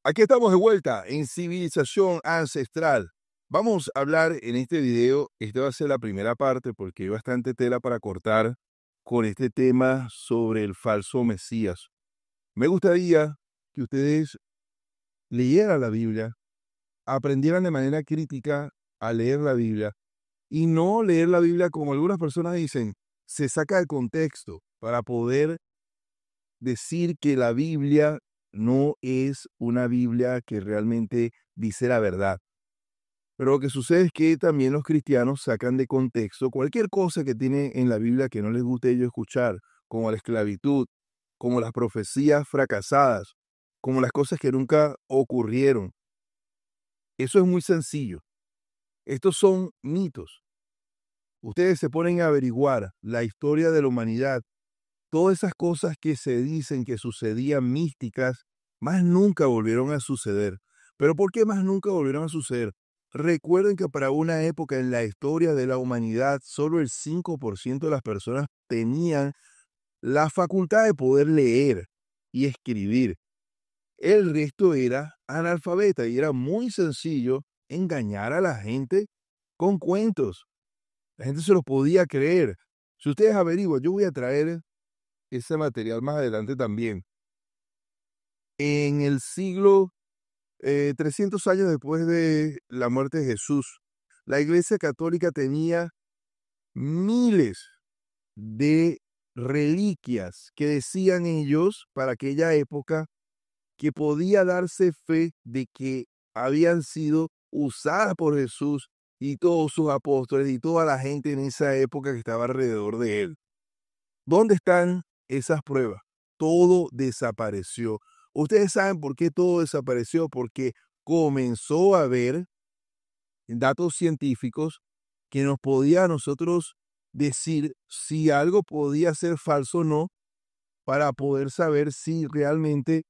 Aquí estamos de vuelta en Civilización Ancestral. Vamos a hablar en este video, esta va a ser la primera parte porque hay bastante tela para cortar con este tema sobre el falso Mesías. Me gustaría que ustedes leyeran la Biblia, aprendieran de manera crítica a leer la Biblia y no leer la Biblia como algunas personas dicen, se saca de contexto para poder decir que la Biblia no es una Biblia que realmente dice la verdad. Pero lo que sucede es que también los cristianos sacan de contexto cualquier cosa que tiene en la Biblia que no les guste a ellos escuchar, como la esclavitud, como las profecías fracasadas, como las cosas que nunca ocurrieron. Eso es muy sencillo. Estos son mitos. Ustedes se ponen a averiguar la historia de la humanidad. Todas esas cosas que se dicen que sucedían místicas, más nunca volvieron a suceder. ¿Pero por qué más nunca volvieron a suceder? Recuerden que para una época en la historia de la humanidad, solo el 5% de las personas tenían la facultad de poder leer y escribir. El resto era analfabeta y era muy sencillo engañar a la gente con cuentos. La gente se los podía creer. Si ustedes averiguan, yo voy a traer ese material más adelante también. En el siglo 300 años después de la muerte de Jesús, la Iglesia Católica tenía miles de reliquias que decían ellos para aquella época que podía darse fe de que habían sido usadas por Jesús y todos sus apóstoles y toda la gente en esa época que estaba alrededor de él. ¿Dónde están esas pruebas? Todo desapareció. Ustedes saben por qué todo desapareció, porque comenzó a haber datos científicos que nos podía a nosotros decir si algo podía ser falso o no, para poder saber si realmente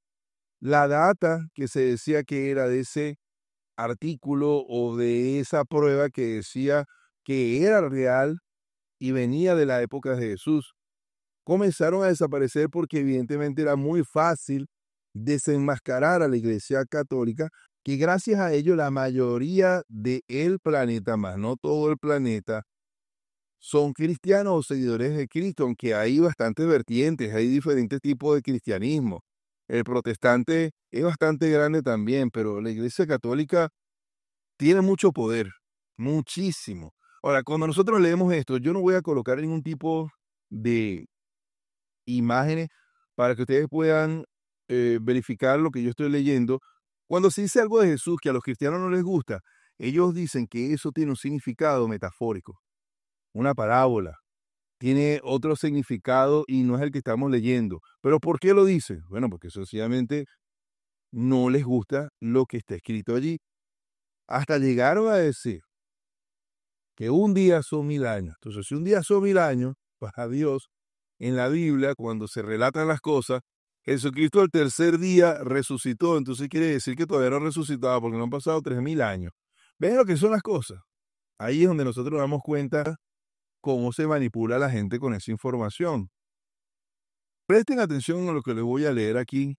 la data que se decía que era de ese artículo o de esa prueba que decía que era real y venía de la época de Jesús comenzaron a desaparecer porque evidentemente era muy fácil desenmascarar a la Iglesia Católica, que gracias a ello la mayoría del planeta, más no todo el planeta, son cristianos o seguidores de Cristo, aunque hay bastantes vertientes, hay diferentes tipos de cristianismo. El protestante es bastante grande también, pero la Iglesia Católica tiene mucho poder, muchísimo. Ahora, cuando nosotros leemos esto, yo no voy a colocar ningún tipo de imágenes para que ustedes puedan verificar lo que yo estoy leyendo. Cuando se dice algo de Jesús que a los cristianos no les gusta, ellos dicen que eso tiene un significado metafórico, una parábola, tiene otro significado y no es el que estamos leyendo. ¿Pero por qué lo dicen? Bueno, porque sencillamente no les gusta lo que está escrito allí. Hasta llegaron a decir que un día son 1000 años. Entonces, si un día son 1000 años, para Dios, en la Biblia, cuando se relatan las cosas, Jesucristo el tercer día resucitó, entonces quiere decir que todavía no resucitaba porque no han pasado 3000 años. ¿Ven lo que son las cosas? Ahí es donde nosotros nos damos cuenta cómo se manipula la gente con esa información. Presten atención a lo que les voy a leer aquí.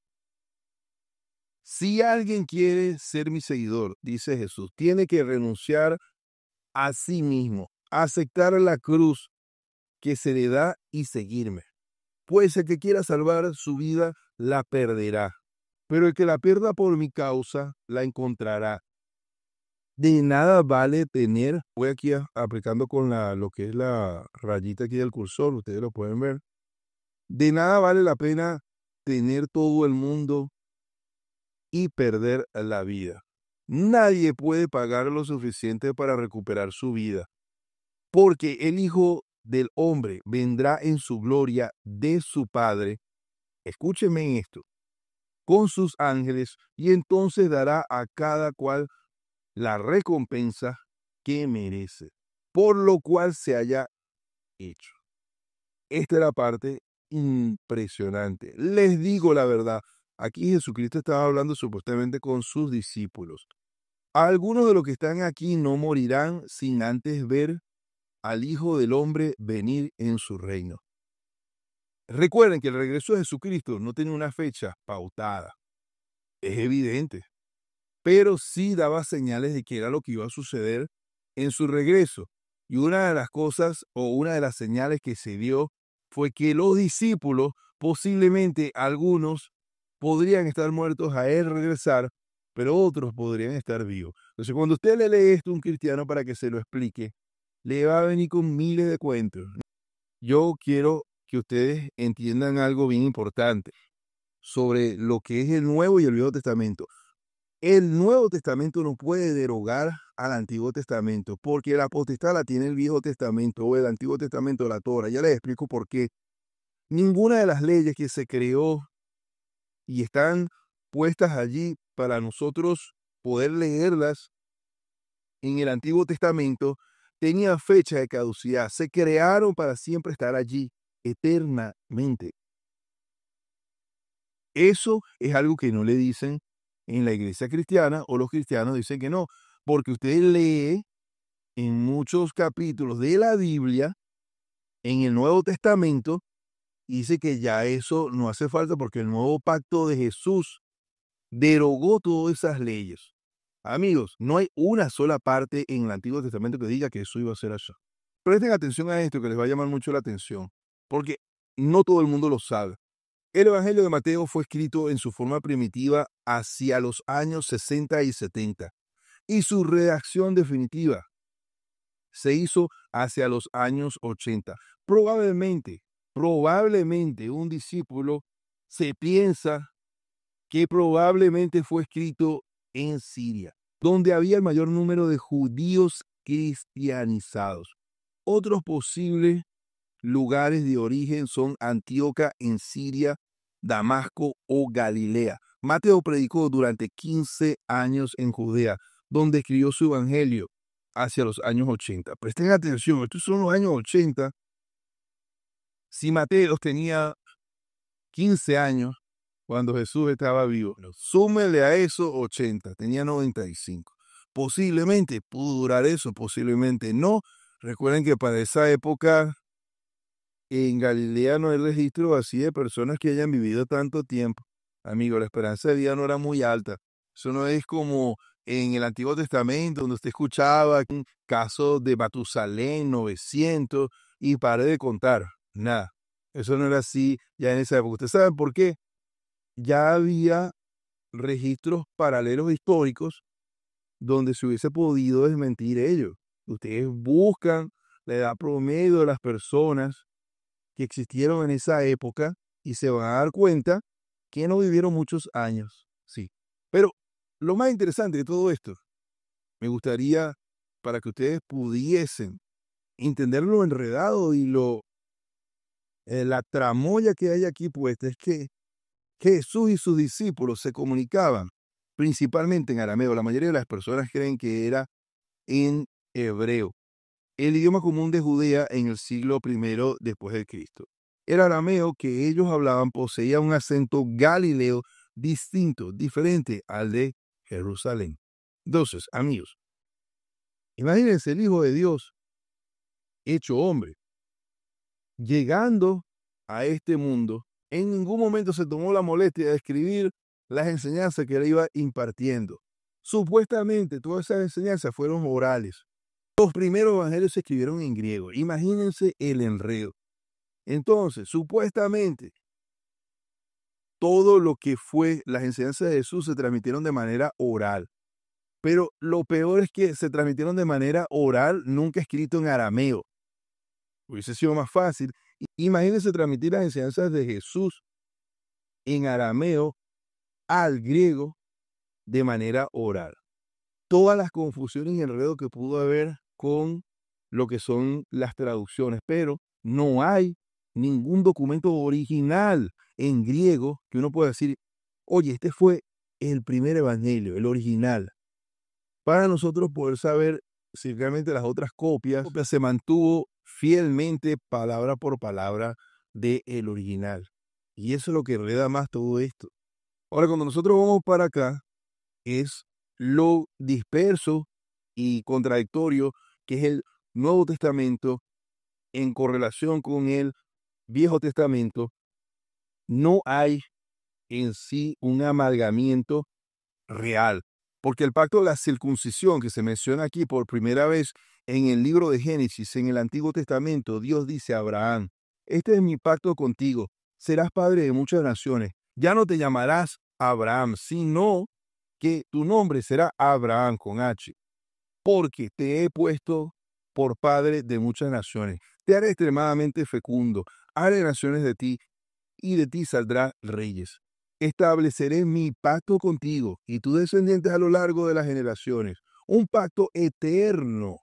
Si alguien quiere ser mi seguidor, dice Jesús, tiene que renunciar a sí mismo, aceptar la cruz que se le da y seguirme. Pues el que quiera salvar su vida la perderá, pero el que la pierda por mi causa la encontrará. De nada vale tener, voy aquí aplicando con lo que es la rayita aquí del cursor, ustedes lo pueden ver. De nada vale la pena tener todo el mundo y perder la vida. Nadie puede pagar lo suficiente para recuperar su vida, porque el Hijo del Hombre vendrá en su gloria de su Padre. Escúcheme en esto, con sus ángeles, y entonces dará a cada cual la recompensa que merece, por lo cual se haya hecho. Esta es la parte impresionante. Les digo la verdad, aquí Jesucristo estaba hablando supuestamente con sus discípulos. Algunos de los que están aquí no morirán sin antes ver al Hijo del Hombre venir en su reino. Recuerden que el regreso de Jesucristo no tiene una fecha pautada. es evidente, pero sí daba señales de que era lo que iba a suceder en su regreso. Y una de las cosas o una de las señales que se dio fue que los discípulos, posiblemente algunos, podrían estar muertos a él regresar, pero otros podrían estar vivos. Entonces, cuando usted le lee esto a un cristiano para que se lo explique, le va a venir con miles de cuentos. Yo quiero que ustedes entiendan algo bien importante sobre lo que es el Nuevo y el Viejo Testamento. El Nuevo Testamento no puede derogar al Antiguo Testamento, porque la potestad la tiene el Viejo Testamento o el Antiguo Testamento, la Torah. Ya les explico por qué. Ninguna de las leyes que se creó y están puestas allí para nosotros poder leerlas en el Antiguo Testamento tenía fecha de caducidad. Se crearon para siempre estar allí eternamente. Eso es algo que no le dicen en la iglesia cristiana, o los cristianos dicen que no, porque usted lee en muchos capítulos de la Biblia, en el Nuevo Testamento, y dice que ya eso no hace falta porque el nuevo pacto de Jesús derogó todas esas leyes. Amigos, no hay una sola parte en el Antiguo Testamento que diga que eso iba a ser así. Presten atención a esto que les va a llamar mucho la atención, porque no todo el mundo lo sabe. El Evangelio de Mateo fue escrito en su forma primitiva hacia los años 60 y 70, y su redacción definitiva se hizo hacia los años 80. Probablemente un discípulo se piensa que probablemente fue escrito en Siria, donde había el mayor número de judíos cristianizados. Otros posibles lugares de origen son Antioquía en Siria, Damasco o Galilea. Mateo predicó durante 15 años en Judea, donde escribió su evangelio hacia los años 80. Presten atención, estos son los años 80. Si Mateo tenía 15 años cuando Jesús estaba vivo, súmele a eso 80, tenía 95. Posiblemente pudo durar eso, posiblemente no. Recuerden que para esa época en Galilea no hay registro así de personas que hayan vivido tanto tiempo. Amigo, la esperanza de vida no era muy alta. Eso no es como en el Antiguo Testamento, donde usted escuchaba un caso de Matusalén, 900, y pare de contar. Nada. Eso no era así ya en esa época. ¿Ustedes saben por qué? Ya había registros paralelos históricos donde se hubiese podido desmentir ello. Ustedes buscan la edad promedio de las personas que existieron en esa época y se van a dar cuenta que no vivieron muchos años, sí. Pero lo más interesante de todo esto, me gustaría para que ustedes pudiesen entender lo enredado y la tramoya que hay aquí puesta, es que Jesús y sus discípulos se comunicaban principalmente en arameo. La mayoría de las personas creen que era en hebreo, el idioma común de Judea en el siglo I después de Cristo. El arameo que ellos hablaban poseía un acento galileo distinto, diferente al de Jerusalén. Entonces, amigos, imagínense el Hijo de Dios hecho hombre, llegando a este mundo. En ningún momento se tomó la molestia de escribir las enseñanzas que le iba impartiendo. Supuestamente todas esas enseñanzas fueron orales. Los primeros evangelios se escribieron en griego. Imagínense el enredo. Entonces, supuestamente, todo lo que fue las enseñanzas de Jesús se transmitieron de manera oral. Pero lo peor es que se transmitieron de manera oral, nunca escrito en arameo. Hubiese sido más fácil. Imagínense transmitir las enseñanzas de Jesús en arameo al griego de manera oral. Todas las confusiones y enredos que pudo haber con lo que son las traducciones, pero no hay ningún documento original en griego que uno pueda decir, oye, este fue el primer evangelio, el original. Para nosotros poder saber si realmente las otras copias se mantuvo fielmente palabra por palabra del original. Y eso es lo que enreda más todo esto. Ahora, cuando nosotros vamos para acá, es lo disperso y contradictorio que es el Nuevo Testamento en correlación con el Viejo Testamento. No hay en sí un amalgamiento real. Porque el pacto de la circuncisión que se menciona aquí por primera vez en el libro de Génesis, en el Antiguo Testamento, Dios dice a Abraham, este es mi pacto contigo, serás padre de muchas naciones. Ya no te llamarás Abraham, sino que tu nombre será Abraham con H, porque te he puesto por padre de muchas naciones. Te haré extremadamente fecundo, haré naciones de ti, y de ti saldrán reyes. Estableceré mi pacto contigo y tus descendientes a lo largo de las generaciones, un pacto eterno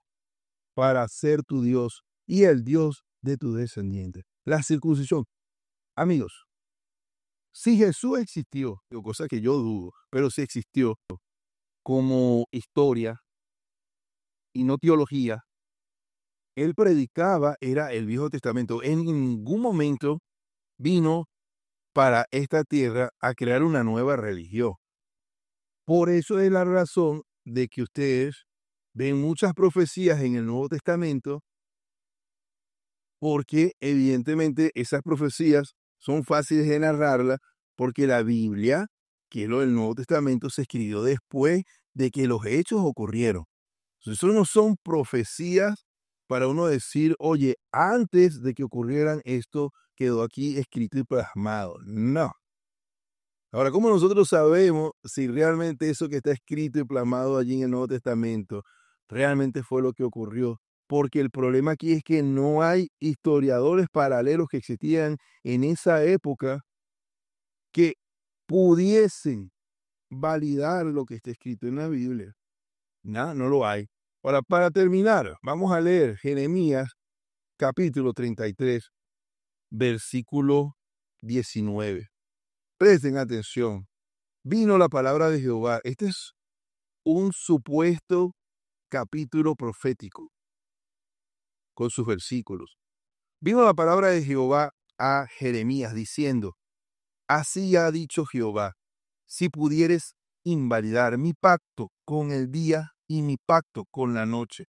para ser tu Dios y el Dios de tus descendientes. La circuncisión. Amigos, si Jesús existió, cosa que yo dudo, pero si existió como historia y no teología, él predicaba, era el Viejo Testamento. En ningún momento vino para esta tierra a crear una nueva religión. Por eso es la razón de que ustedes ven muchas profecías en el Nuevo Testamento, porque evidentemente esas profecías son fáciles de narrarlas, porque la Biblia, que es lo del Nuevo Testamento, se escribió después de que los hechos ocurrieron. Entonces, eso no son profecías para uno decir, oye, antes de que ocurrieran esto, quedó aquí escrito y plasmado. No. Ahora, ¿cómo nosotros sabemos si realmente eso que está escrito y plasmado allí en el Nuevo Testamento realmente fue lo que ocurrió? Porque el problema aquí es que no hay historiadores paralelos que existían en esa época que pudiesen validar lo que está escrito en la Biblia. No, no lo hay. Ahora, para terminar, vamos a leer Jeremías capítulo 33, versículo 19. Presten atención. Vino la palabra de Jehová. Este es un supuesto capítulo profético con sus versículos. Vino la palabra de Jehová a Jeremías diciendo, así ha dicho Jehová, si pudieres invalidar mi pacto con el día y mi pacto con la noche,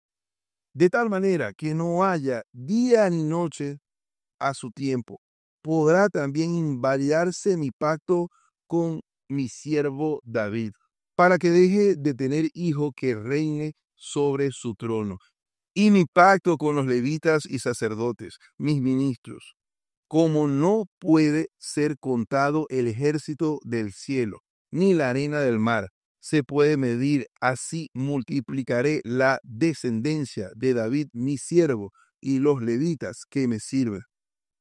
de tal manera que no haya día ni noche a su tiempo, podrá también invalidarse mi pacto con mi siervo David, para que deje de tener hijo que reine sobre su trono. Y mi pacto con los levitas y sacerdotes, mis ministros, como no puede ser contado el ejército del cielo, ni la arena del mar, se puede medir, así multiplicaré la descendencia de David, mi siervo, y los levitas que me sirven.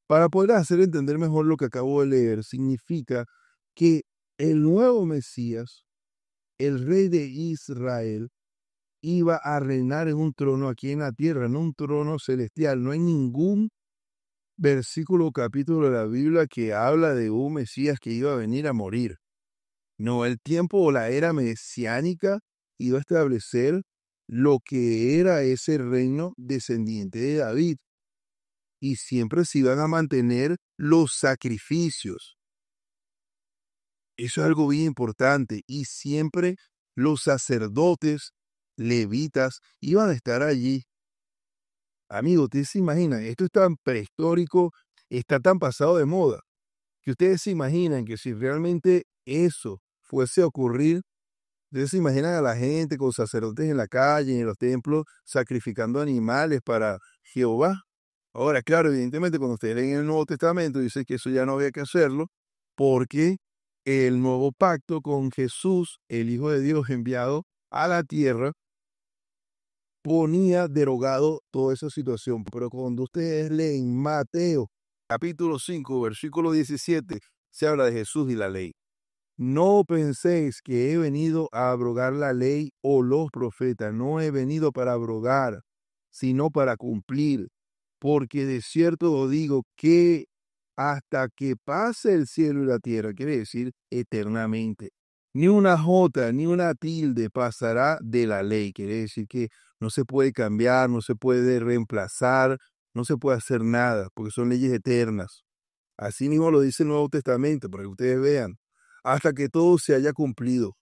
Para poder hacer entender mejor lo que acabo de leer, significa que el nuevo Mesías, el rey de Israel, iba a reinar en un trono aquí en la tierra, en un trono celestial. No hay ningún versículo o capítulo de la Biblia que habla de un Mesías que iba a venir a morir. No, el tiempo o la era mesiánica iba a establecer lo que era ese reino descendiente de David. Y siempre se iban a mantener los sacrificios. Eso es algo bien importante. Y siempre los sacerdotes, levitas, iban a estar allí. Amigo, ustedes se imaginan, esto es tan prehistórico, está tan pasado de moda, que ustedes se imaginan que si realmente eso fuese a ocurrir, ustedes se imaginan a la gente con sacerdotes en la calle, en los templos, sacrificando animales para Jehová. Ahora, claro, evidentemente cuando ustedes leen el Nuevo Testamento dice que eso ya no había que hacerlo porque el nuevo pacto con Jesús, el Hijo de Dios enviado a la tierra, ponía derogado toda esa situación. Pero cuando ustedes leen Mateo capítulo 5, versículo 17, se habla de Jesús y la ley. No penséis que he venido a abrogar la ley o los profetas. No he venido para abrogar, sino para cumplir. Porque de cierto os digo que hasta que pase el cielo y la tierra, quiere decir eternamente, ni una jota ni una tilde pasará de la ley. Quiere decir que no se puede cambiar, no se puede reemplazar, no se puede hacer nada, porque son leyes eternas. Así mismo lo dice el Nuevo Testamento, para que ustedes vean, hasta que todo se haya cumplido.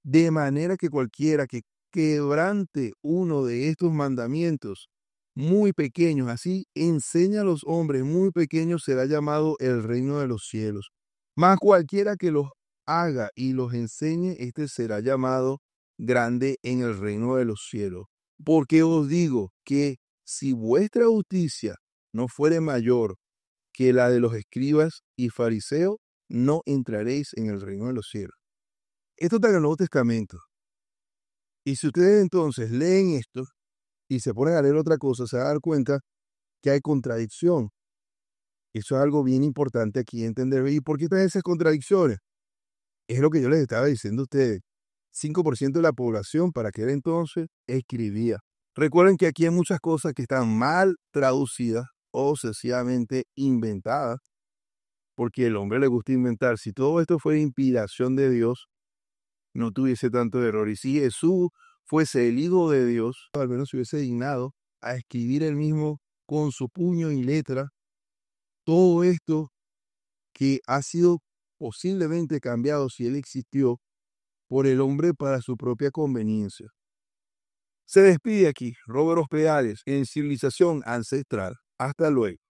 De manera que cualquiera que quebrante uno de estos mandamientos muy pequeños, así enseña a los hombres muy pequeños, será llamado el reino de los cielos. Mas cualquiera que los haga y los enseñe, este será llamado grande en el reino de los cielos. Porque os digo que si vuestra justicia no fuere mayor que la de los escribas y fariseos, no entraréis en el reino de los cielos. Esto está en el Nuevo Testamento. Y si ustedes entonces leen esto y se ponen a leer otra cosa, se van a dar cuenta que hay contradicción. Eso es algo bien importante aquí entender. ¿Y por qué están esas contradicciones? Es lo que yo les estaba diciendo a ustedes. 5% de la población para aquel entonces escribía. Recuerden que aquí hay muchas cosas que están mal traducidas o sencillamente inventadas, porque el hombre le gusta inventar. Si todo esto fue inspiración de Dios, no tuviese tanto error. Y si Jesús fuese el Hijo de Dios, al menos se hubiese dignado a escribir él mismo con su puño y letra todo esto que ha sido posiblemente cambiado, si él existió, por el hombre para su propia conveniencia. Se despide aquí Robert Hospedales en Civilización Ancestral. Hasta luego.